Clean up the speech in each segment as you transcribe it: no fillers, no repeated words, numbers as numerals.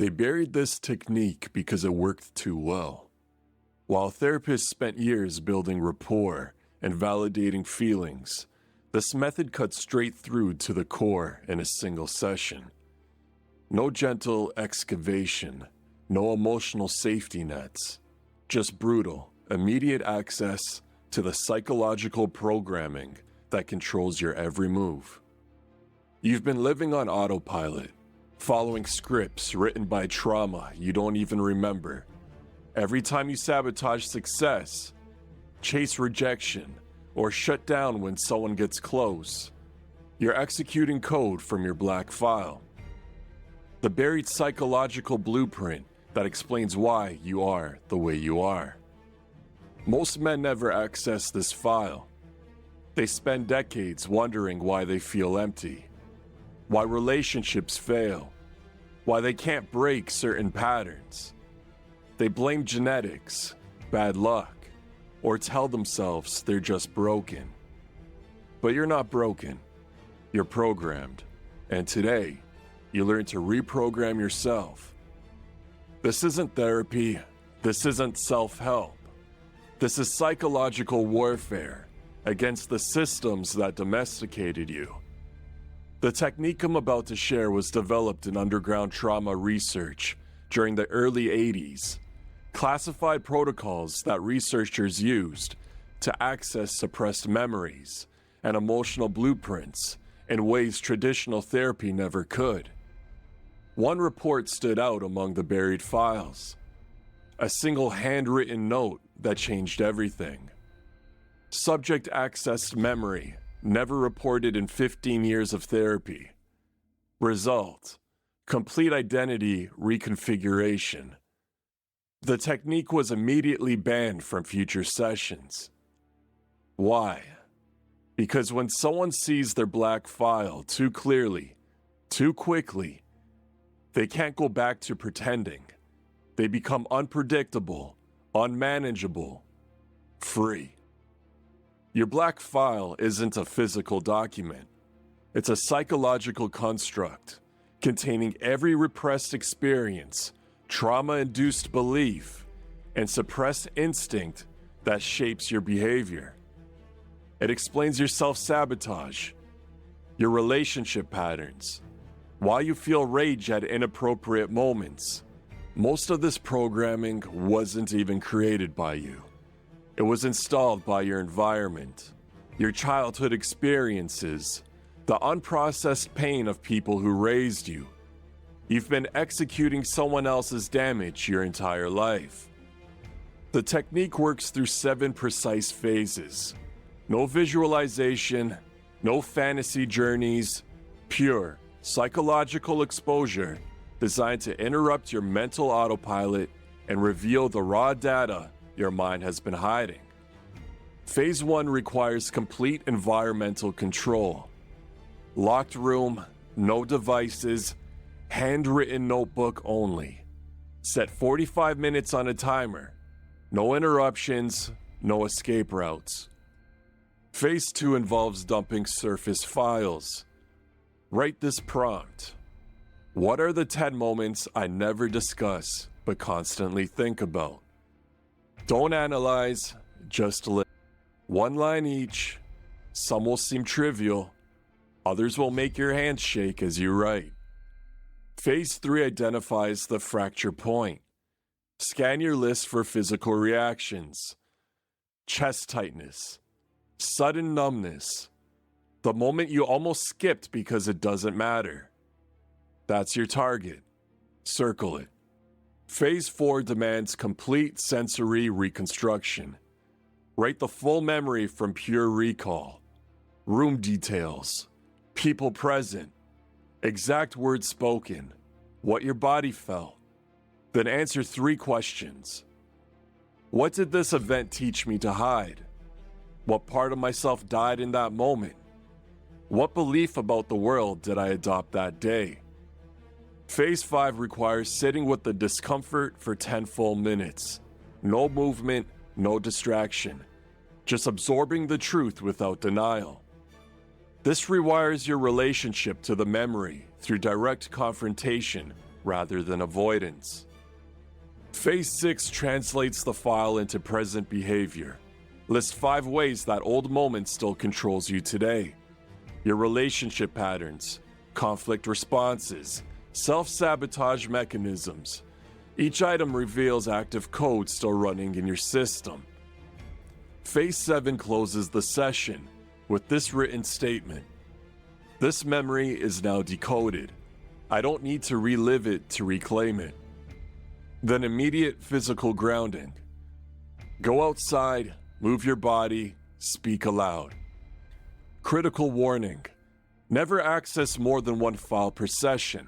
They buried this technique because it worked too well. While therapists spent years building rapport and validating feelings, this method cut straight through to the core in a single session. No gentle excavation, no emotional safety nets, just brutal, immediate access to the psychological programming that controls your every move. You've been living on autopilot, following scripts written by trauma you don't even remember. Every time you sabotage success, chase rejection, or shut down when someone gets close, you're executing code from your black file. The buried psychological blueprint that explains why you are the way you are. Most men never access this file. They spend decades wondering why they feel empty, why relationships fail, why they can't break certain patterns. They blame genetics, bad luck, or tell themselves they're just broken. But you're not broken. You're programmed. And today, you learn to reprogram yourself. This isn't therapy. This isn't self-help. This is psychological warfare against the systems that domesticated you. The technique I'm about to share was developed in underground trauma research during the early 80s. Classified protocols that researchers used to access suppressed memories and emotional blueprints in ways traditional therapy never could. One report stood out among the buried files. A single handwritten note that changed everything. Subject accessed memory, never reported in 15 years of therapy. Result: complete identity reconfiguration. The technique was immediately banned from future sessions. Why? Because when someone sees their black file too clearly, too quickly, they can't go back to pretending. They become unpredictable, unmanageable, free. Your black file isn't a physical document. It's a psychological construct containing every repressed experience, trauma-induced belief, and suppressed instinct that shapes your behavior. It explains your self-sabotage, your relationship patterns, why you feel rage at inappropriate moments. Most of this programming wasn't even created by you. It was installed by your environment, your childhood experiences, the unprocessed pain of people who raised you. You've been executing someone else's damage your entire life. The technique works through 7 precise phases. No visualization, no fantasy journeys, pure psychological exposure designed to interrupt your mental autopilot and reveal the raw data your mind has been hiding. Phase 1 requires complete environmental control. Locked room, no devices, handwritten notebook only. Set 45 minutes on a timer. No interruptions, no escape routes. Phase 2 involves dumping surface files. Write this prompt. What are the 10 moments I never discuss but constantly think about? Don't analyze, just live. 1 line each. Some will seem trivial. Others will make your hands shake as you write. Phase 3 identifies the fracture point. Scan your list for physical reactions. Chest tightness. Sudden numbness. The moment you almost skipped because it doesn't matter. That's your target. Circle it. Phase 4 demands complete sensory reconstruction. Write the full memory from pure recall. Room details. People present. Exact words spoken. What your body felt. Then answer 3 questions. What did this event teach me to hide? What part of myself died in that moment? What belief about the world did I adopt that day? Phase 5 requires sitting with the discomfort for 10 full minutes. No movement, no distraction. Just absorbing the truth without denial. This rewires your relationship to the memory through direct confrontation rather than avoidance. Phase 6 translates the file into present behavior. List 5 ways that old moment still controls you today. Your relationship patterns, conflict responses, self-sabotage mechanisms. Each item reveals active code still running in your system. Phase 7 closes the session with this written statement. This memory is now decoded. I don't need to relive it to reclaim it. Then immediate physical grounding. Go outside, move your body, speak aloud. Critical warning. Never access more than 1 file per session.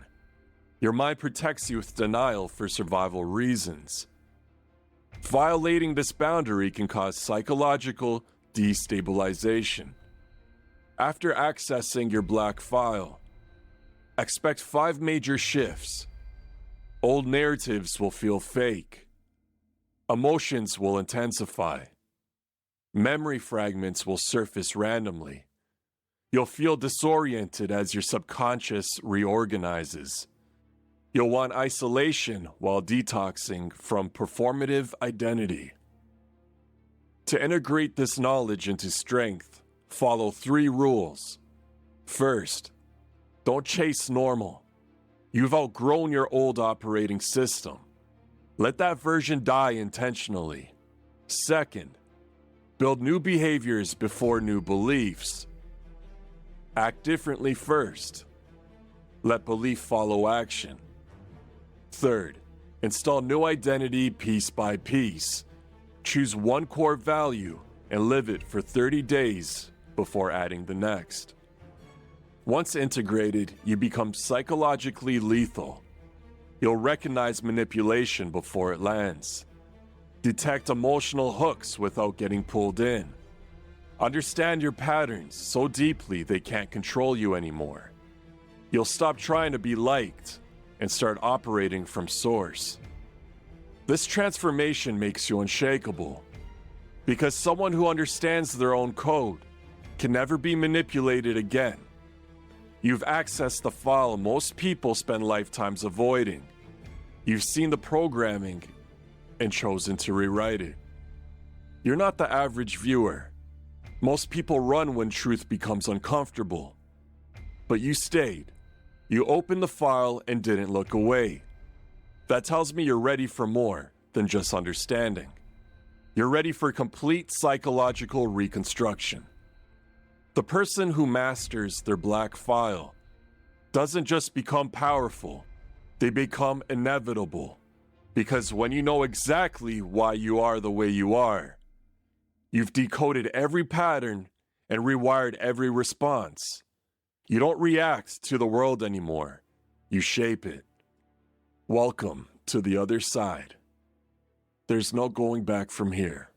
Your mind protects you with denial for survival reasons. Violating this boundary can cause psychological destabilization. After accessing your black file, expect 5 major shifts. Old narratives will feel fake. Emotions will intensify. Memory fragments will surface randomly. You'll feel disoriented as your subconscious reorganizes. You'll want isolation while detoxing from performative identity. To integrate this knowledge into strength, follow 3 rules. First, don't chase normal. You've outgrown your old operating system. Let that version die intentionally. Second, build new behaviors before new beliefs. Act differently first. Let belief follow action. Third, install new identity piece by piece. Choose 1 core value and live it for 30 days before adding the next. Once integrated, you become psychologically lethal. You'll recognize manipulation before it lands. Detect emotional hooks without getting pulled in. Understand your patterns so deeply they can't control you anymore. You'll stop trying to be liked and start operating from source. This transformation makes you unshakable, because someone who understands their own code can never be manipulated again. You've accessed the file most people spend lifetimes avoiding. You've seen the programming and chosen to rewrite it. You're not the average viewer. Most people run when truth becomes uncomfortable. But you stayed. You opened the file and didn't look away. That tells me you're ready for more than just understanding. You're ready for complete psychological reconstruction. The person who masters their black file doesn't just become powerful, they become inevitable. Because when you know exactly why you are the way you are, you've decoded every pattern and rewired every response. You don't react to the world anymore. You shape it. Welcome to the other side. There's no going back from here.